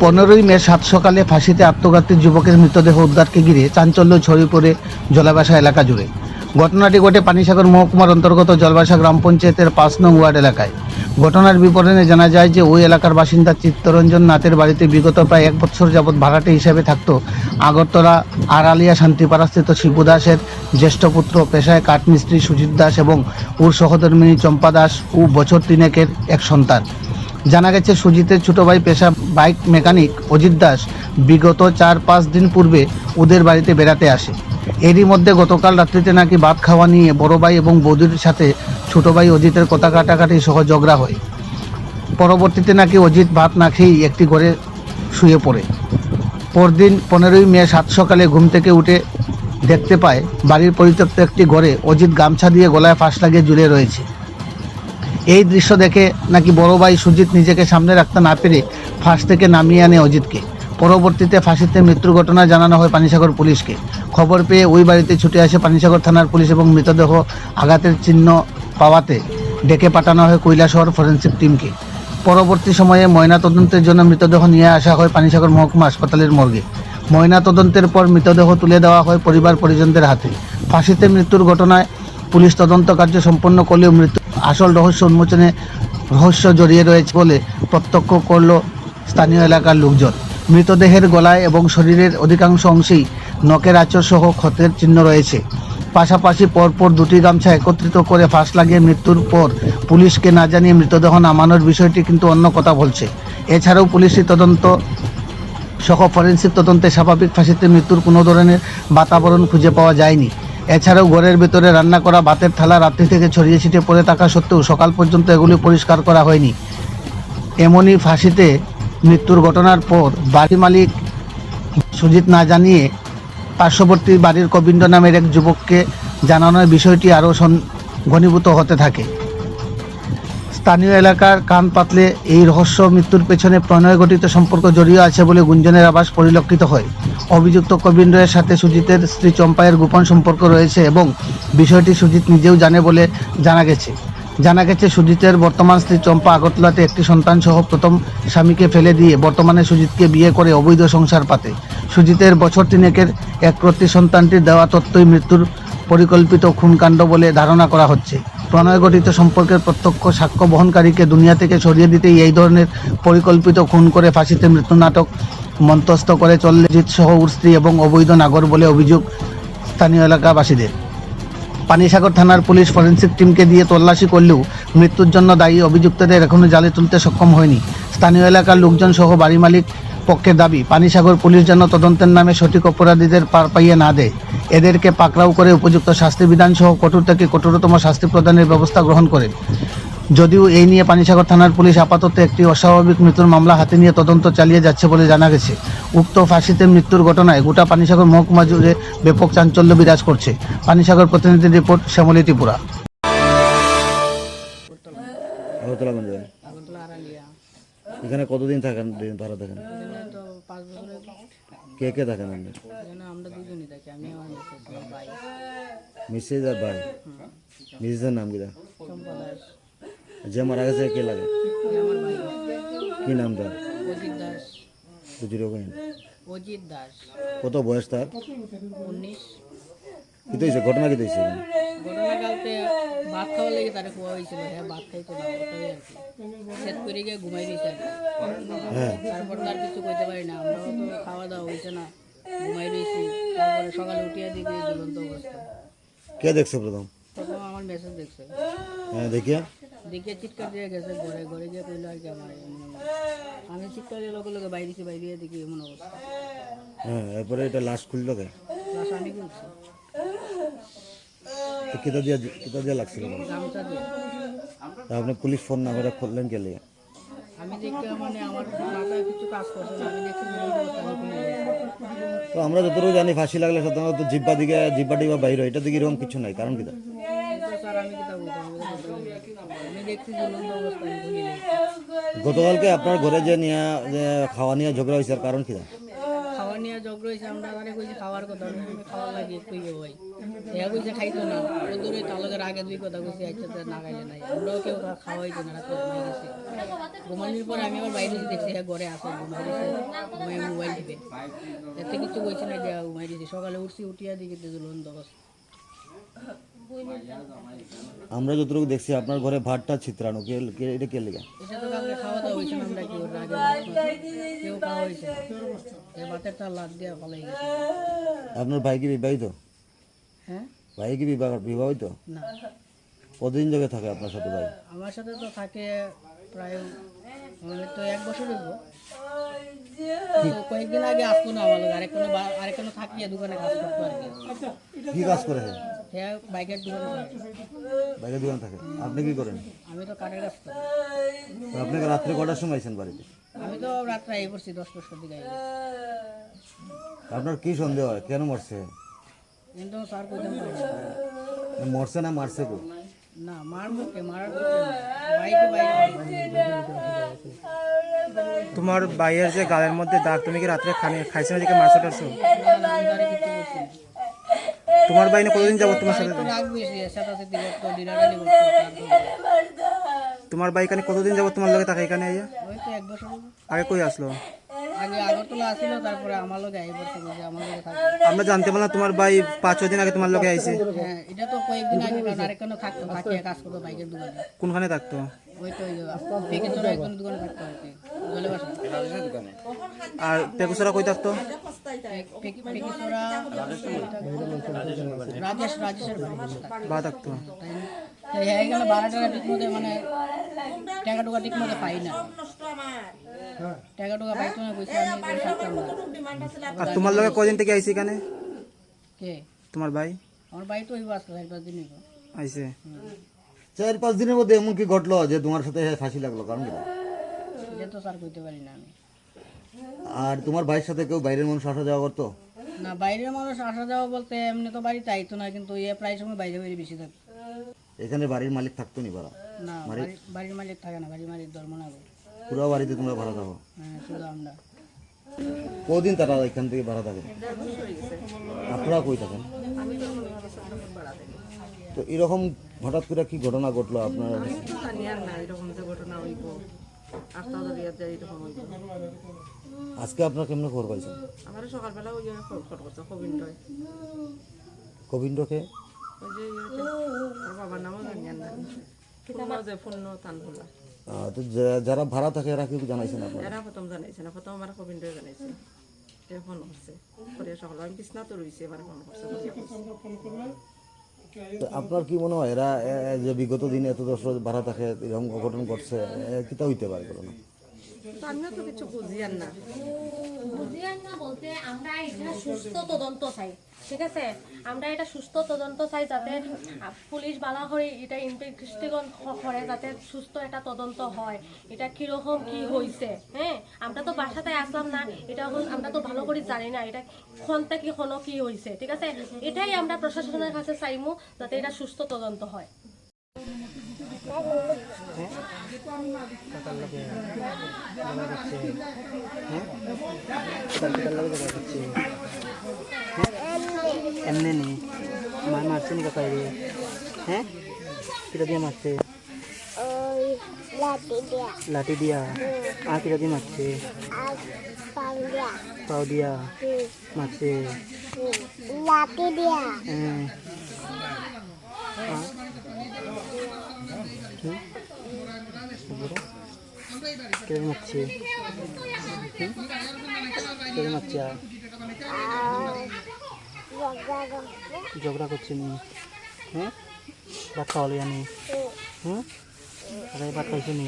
15ই মে সাত সকালে ফাঁসিতে আত্মঘাতী যুবকের মৃতদেহ উদ্ধারকে ঘিরে চাঞ্চল্য ছড়িয়ে পড়ে জলাবাসা এলাকা জুড়ে। ঘটনাটি ঘটে পানিসাগর মহকুমার অন্তর্গত জলবাসা গ্রাম পঞ্চায়েতের 5 নং ওয়ার্ড এলাকায়। ঘটনার বিবরণে জানা যায় যে ওই এলাকার বাসিন্দা চিত্তরঞ্জন নাথের বাড়িতে বিগত প্রায় 1 বছর যাবৎ ভাড়াটে হিসেবে থাকত আগরতলা আড়ালিয়া শান্তিপাড়াস্থিত শিবু দাসের জ্যেষ্ঠ পুত্র পেশায় কাঠমিস্ত্রি সুজিত দাস এবং ওর সহধর্মিণী চম্পা দাস ও বছর 3 এক সন্তান। জানা গেছে সুজিতের ছোট ভাই পেশা বাইক মেকানিক অজিত দাস বিগত 4-5 দিন পূর্বে ওদের বাড়িতে বেড়াতে আসে। এরই মধ্যে গতকাল রাত্রিতে নাকি ভাত খাওয়া নিয়ে বড় ভাই এবং বৌদির সাথে ছোট ভাই অজিতের কথা কাটাকাটি সহ ঝগড়া হয়। পরবর্তীতে নাকি অজিত ভাত না খেয়েই একটি ঘরে শুয়ে পড়ে। পরদিন 15ই মে সাত সকালে ঘুম থেকে উঠে দেখতে পায় বাড়ির পরিত্যক্ত একটি ঘরে অজিত গামছা দিয়ে গলায় ফাঁস লাগিয়ে ঝুলে রয়েছে। এই দৃশ্য দেখে নাকি বড় ভাই সুজিত নিজেকে সামনে রাখতে না পেরে ফাঁস থেকে নামিয়ে আনে অজিতকে। পরবর্তীতে ফাঁসিতে মৃত্যুর ঘটনা জানানো হয় পানিসাগর পুলিশকে। খবর পেয়ে ওই বাড়িতে ছুটে আসে পানিসাগর থানার পুলিশ এবং মৃতদেহ আঘাতের চিহ্ন পাওয়াতে ডেকে পাঠানো হয় কৈলাসহর ফরেন্সিক টিমকে। পরবর্তী সময়ে ময়নাতদন্তের জন্য মৃতদেহ নিয়ে আসা হয় পানিসাগর মহকুমা হাসপাতালের মর্গে। ময়নাতদন্তের পর মৃতদেহ তুলে দেওয়া হয় পরিবার পরিজনদের হাতে। ফাঁসিতে মৃত্যুর ঘটনায় পুলিশ তদন্ত কার্য সম্পন্ন করলেও মৃত্যু আসল রহস্য উন্মোচনে রহস্য জড়িয়ে রয়েছে বলে প্রত্যক্ষ করল স্থানীয় এলাকার লোকজন। মৃতদেহের গলায় এবং শরীরের অধিকাংশ অংশেই নখের আঁচড় সহ ক্ষতের চিহ্ন রয়েছে। পাশাপাশি পরপর দুটি গামছা একত্রিত করে ফাঁস লাগিয়ে মৃত্যুর পর পুলিশকে না জানিয়ে মৃতদেহ নামানোর বিষয়টি কিন্তু অন্য কথা বলছে। এছাড়াও পুলিশি তদন্ত সহ ফরেন্সিক তদন্তে স্বাভাবিক ফাঁসিতে মৃত্যুর কোনো ধরনের বাতাবরণ খুঁজে পাওয়া যায়নি। এছাড়াও ঘরের ভেতরে রান্না করা ভাতের থালা রাত্রি থেকে ছড়িয়ে ছিটিয়ে পড়ে থাকা সত্ত্বেও সকাল পর্যন্ত এগুলি পরিষ্কার করা হয়নি। এমনই ফাঁসিতে মৃত্যুর ঘটনার পর বাড়ি মালিক সুজিত না জানিয়ে পার্শ্ববর্তী বাড়ির কবিন্দ নামের এক যুবককে জানানোর বিষয়টি আরও ঘনীভূত হতে থাকে। স্থানীয় এলাকার কান পাতলে এই রহস্য মৃত্যুর পেছনে প্রণয় গঠিত সম্পর্ক জড়িয়ে আছে বলে গুঞ্জনের আভাস পরিলক্ষিত হয়। অভিযুক্ত কবিন্দ্রের সাথে সুজিতের স্ত্রী চম্পায়ের গোপন সম্পর্ক রয়েছে এবং বিষয়টি সুজিত নিজেও জানে বলে জানা গেছে সুজিতের বর্তমান স্ত্রী চম্পা আগরতলাতে একটি সন্তান সহ প্রথম স্বামীকে ফেলে দিয়ে বর্তমানে সুজিতকে বিয়ে করে অবৈধ সংসার পাতে। সুজিতের বছর 3 একরত্তি সন্তানটির দেওয়া তথ্যই মৃত্যুর পরিকল্পিত খুনকাণ্ড বলে ধারণা করা হচ্ছে। প্রণয় গঠিত সম্পর্কের প্রত্যক্ষ সাক্ষ্য বহনকারীকে দুনিয়া থেকে সরিয়ে দিতেই এই ধরনের পরিকল্পিত খুন করে ফাঁসিতে মৃত্যু নাটক মন্তস্থ করে চললে জিৎ সহ ওর স্ত্রী এবং অবৈধ নাগর বলে অভিযোগ স্থানীয় এলাকাবাসীদের। পানিসাগর থানার পুলিশ ফরেন্সিক টিমকে দিয়ে তল্লাশি করলেও মৃত্যুর জন্য দায়ী অভিযুক্তদের এখনও জালে তুলতে সক্ষম হয়নি। স্থানীয় এলাকার লোকজন সহ বাড়ি মালিক পক্ষের দাবি, পানিসাগর পুলিশ যেন তদন্তের নামে সঠিক অপরাধীদের পার পাইয়ে না দেয়, এদেরকে পাকড়াও করে উপযুক্ত শাস্তি বিধান সহ কঠোর থেকে কঠোরতম শাস্তি প্রদানের ব্যবস্থা গ্রহণ করেন। যদিও এই নিয়ে পানিসাগর থানার পুলিশ আপাতত একটি অস্বাভাবিক মৃত্যুর মামলা হাতে নিয়ে তদন্ত চালিয়ে যাচ্ছে বলে জানা গেছে। উক্ত ফাঁসিতে মৃত্যুর ঘটনায় গোটা পানিসাগর মহকুমা জুড়ে ব্যাপক চাঞ্চল্য বিরাজ করছে। পানিসাগর প্রতিনিধি রিপোর্ট, শ্যামলী ত্রিপুরা। এখানে কতদিন থাকেন, ভাড়া থাকেন? তো 5 বছরের। কে কে থাকেন? এখানে আমরা দুজনই থাকি, আমি আমার ভাই। মিসেস আর ভাই? মিসেসের নাম কি? চম্পা দাস। যে মারা গেছে কে লাগে? আমার ভাই। কি নাম তার? অজিত দাস। অজিত দাস। কত বয়স তার? 19। কি হয়েছে? ঘটনা কি হয়েছে? ঘটনাকালতে ভাত খাওয়ার লেগে তারা খোয়া হয়েছিল। হ্যাঁ, ভাত খাইতো না, ওটাই আর কি। সেট করে গিয়ে ঘুমাই দিয়েছে আর কি। হ্যাঁ, তারপর তার কিছু কইতে পারি না, আমরাও তো খাওয়া দাওয়া হয়েছে না, ঘুমাই রয়েছি। তারপরে সকালে উঠিয়ে দিকে ঝুলন্ত অবস্থা। কে দেখছে প্রথম? প্রথম আমার মেসেজ দেখছে। হ্যাঁ, দেখিয়া চিৎকার দিয়ে গেছে, ঘরে গিয়ে কইলো আর কি আমার এমন অবস্থা। আমি চিৎকার দিয়ে লগে লগে বাইরে দেখি এমন অবস্থা। হ্যাঁ, এরপরে এটা লাশ খুললো কে? লাশ আমি খুলছি। কিতা দিয়া লাগছিল? গামছা দিয়ে। তা আপনি পুলিশ ফোন না করে করলেন কে লিয়ে? আমি দেখতে মানে আমার মাথায় কিছু কাজ করছে না, আমি দেখছি ঝুলন্ত অবস্থা, আমি খুলে দিয়েছি। তো আমরা যতটুকু জানি ফাঁসি লাগলে সাধারণত জিব্বা টিব্বা বাইর হয়, এটা দিকে এরকম কিছু নাই, কারণ কিতা? স্যার আমি কিতা বলতাম, আমি দেখছি ঝুলন্ত অবস্থা, আমি খুলে দিয়েছি। গতকালকে আপনার ঘরে যে খাওয়া নিয়ে ঝগড়া হয়েছে, কারণ কিতা? খাওয়া নিয়ে নিয়ে ঝগড়া হয়েছে, আমরা তারে কইছি খাওয়ার কথা, আমি খাওয়া লাগে একটু ইয়ে হয়, এরা কইছে খাইতো না, দূরে তালকের আগে 2 কথা কইছি, আচ্ছা তো না খাইলে নাই, আমরাও কেউ খাওয়াইতো না, রাতে ঘুমাই গেছে। ঘুমানোর পরে আমি আবার বাইরে দেখছি ঘরে আসে ঘুমাই গেছে, ঘুমাই মোবাইল টিপে, এতে কিছু কইছে না, দেওয়া ঘুমাই দিয়েছি। সকালে উঠিয়া দিকে ঝুলন দশ। আমরা যতটুকু দেখছি আপনার ঘরে ভাতটা ছিত্রানো এটা কে লেগে? এটা তো কালকে খাওয়া দাওয়া হয়েছে না, আমরা কি ওর আগে ভাত খাইছি, কেউ খাওয়া হয়েছে না। এই ভাতের তার লাদ দিয়ে পালাই গেছে। আপনার ভাই কি বিবাহিত? হ্যাঁ ভাই কি বিবাহিত? না, কতদিন ধরে থাকে আপনার সাথে ভাই? আমার সাথে তো থাকে প্রায় আমাদের তো 1 বছর হইব। তো কয়েকদিন আগে আসতো না আমার লোক, আরেকখানে থাকিয়ে দোকানে কাজ করতো আর কি। কি কাজ করে? হ্যাঁ, বাইকের দোকানে থাকে। বাইকের দোকান থাকে। আপনি কি করেন? আমি তো কাঠের কাজ করি। তো আপনি রাত্রে কটার সময় আইছেন বাড়িতে? আমি তো রাত্রে এই করছি 10-10টার দিকে আইছি। আপনার কি সন্দেহ হয় কেন মরছে? কিন্তু স্যার কইতাম পারি না। মরছে না মারছে কো? না, মারবো কে, মারার কিছু না। বাইকে তোমার ভাইয়ের যে গালের মধ্যে দাগ, তুমি কি রাত্রে খাইছো না, যে মারছো টারছো? কিছু করছি না। তোমার ভাই না কতদিন যাবো তোমার সাথে? তো রাগ বেশি, সাথে দিকে তো ডিনারানি করতো, তোমার ভাই এখানে কতদিন যাবো তোমার লগে থাকে এখানে আইয়া? ওই তো 1 বছর হলো। আগে কই আসলো? আগে আগরতলা আসছিল, তারপরে আমার লোক আই বলছে যে আমার লোকে থাকবে। আমরা জানতে পারলাম তোমার ভাই 5-6 দিন আগে তোমার লগে আইছে। হ্যাঁ, এটা তো কয়েকদিন আগে, কারণ আরেকখানে থাকতো, থাকিয়ে কাজ করতো বাইকের দোকানে। কোনখানে থাকতো? ওই তো পেকেছড়া একজন দোকানে থাকতো আর কি, জলে বাসা। আর পেকুসরা কই থাকতো? পেকেছড়া রাজেশের বাড়ি বা থাকতো। এখানে ভাড়াটা ঠিক মতো মানে টাকা টুকা ঠিক মতো পাই না, টাকা টুকা পাইতো না, কইছে আমি থাকতাম না। আর তোমার লগে কদিন থেকে আইছে এখানে? কে? তোমার ভাই আমার বাড়ি তো ওই আসলো 4-5 দিন হইব। আইছে। 4-5 দিনের মধ্যে এমন কি ঘটলো যে তোমার সাথে ফাঁসি লাগলো? কারণ কি? এটা তো স্যার কইতে পারি না আমি। আর তোমার ভাইয়ের সাথে কেউ বাইরের মানুষ আসা যাওয়া করতো? না, বাইরের মানুষ আসা যাওয়া বলতে এমনি তো বাড়িতে আইতো না, কিন্তু প্রায় সময় বাইরে বাইরে বেশি থাকতো। এখানে বাড়ির মালিক থাকতো নি ভাড়া? না, বাড়ির মালিক থাকে না, বাড়ির মালিক ধর্ম না। পুরো বাড়িতে তোমরা ভাড়া থাকো? হ্যাঁ, শুধু আমরা। কদিন তারা এখান থেকে ভাড়া থাকে? আপনারা কই থাকেন? তো এরকম হঠাৎ করে কি ঘটনা ঘটলো আপনার? জানি আর না এরকম যে ঘটনা হইব, আস্তা দরিয়াতে এরকম হইব। আজকে আপনারা কেমনে খবর পাইছেন? আমার সকালবেলা ওই খবর করছে কবিন্ডয়, গোবিন্দকে? ওই যে আর বাবার নামও জানি আর না, পূর্ণ যে পূর্ণ তান ভোলা, তো যারা ভাড়া থাকে এরা কি জানাইছেন আপনারা? এরা প্রথম জানাইছে না, প্রথম আমার কবিন্ডয় জানাইছে, ফোন করছে করিয়া সকাল, আমি বিছনা তো রয়েছে, এবার ফোন করছে করিয়া কইছে। তো আপনার কি মনে হয় এরা যে বিগত দিনে এত দশ ভাড়া থাকে এরকম অঘটন ঘটছে, কিতা হইতে পারে কোনো? তো আমিও তো কিছু বুঝি আর না। বুঝিয়ান না বলতে আমরা এটা সুস্থ তদন্ত চাই, ঠিক আছে? আমরা এটা সুস্থ তদন্ত চাই, যাতে পুলিশ বালা করে এটা ইনভেস্টিগেশন করে, যাতে সুস্থ একটা তদন্ত হয়, এটা কিরকম কি হয়েছে। হ্যাঁ, আমরা তো বাসাতে আসলাম না, এটা আমরা তো ভালো করে জানি না এটা ক্ষণটা কি ক্ষণ কি হয়েছে, ঠিক আছে? এটাই আমরা প্রশাসনের কাছে চাইমু, যাতে এটা সুস্থ তদন্ত হয়। এমনি নি মারছে নি কাকাই রে? হ্যাঁ, কিটা দিয়ে মারছে? লাঠি দিয়া। আর কিটা দিয়ে মারছে? পাও দিয়া মারছে। লাঠি দিয়া। হ্যাঁ। কিটা দিয়ে মারছে? কিটা দিয়ে মারছে? ঝগড়া করছে নি? হ্যাঁ, ভাত খাওয়ালো জানি? হুম, আরে ভাত খাইছে নি?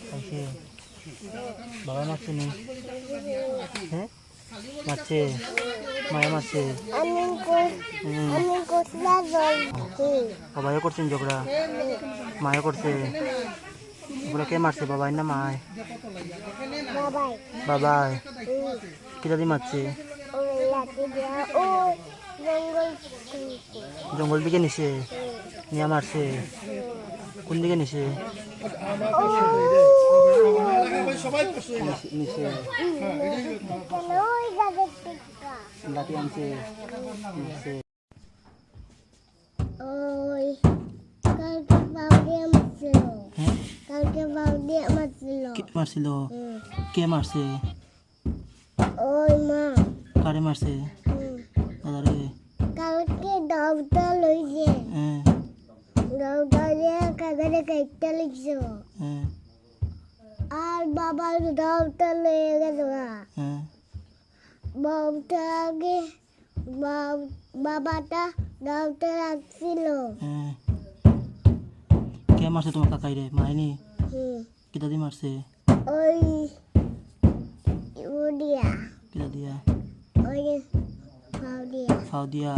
খাইছে। বাবা মারছে নি? হ্যাঁ, মারছে, মায়া মারছে। বাবাও করছেন ঝগড়া? মায়া করছে? ওগুলো কে মারছে, বাবাই না মায়? বাবাই। কিটা দিয়ে মারছে? জঙ্গল দিকে নিছে নিয়ে মারছে? কোন দিকে নিছে? নিচে কেন ওই গাছের টিকা লাঠি আনছে নিচে ওই কালকে বাউডিয়া মারছিল হ্যাঁ কালকে বাউডিয়া মারছিল কে মারছিল কে মারছে ওই মা কারে মারছে হুম। দাদারে কালকে ডাউটা লইছে হ্যাঁ ডাউটা দিয়ে কাগজে কাইটটা লিখছে হ্যাঁ আর বাবা ডাউটা লয়ে গেল হ্যাঁ বাবুটা আগে বাবাটা ডাউটা রাখছিল হ্যাঁ কে মারছে তোমার কাকাই রে মাইনি হুম। কিতা দিয়ে মারছে ওই উড়িয়া কিতা দিয়া ওই বাউডিয়া ফাও দিয়া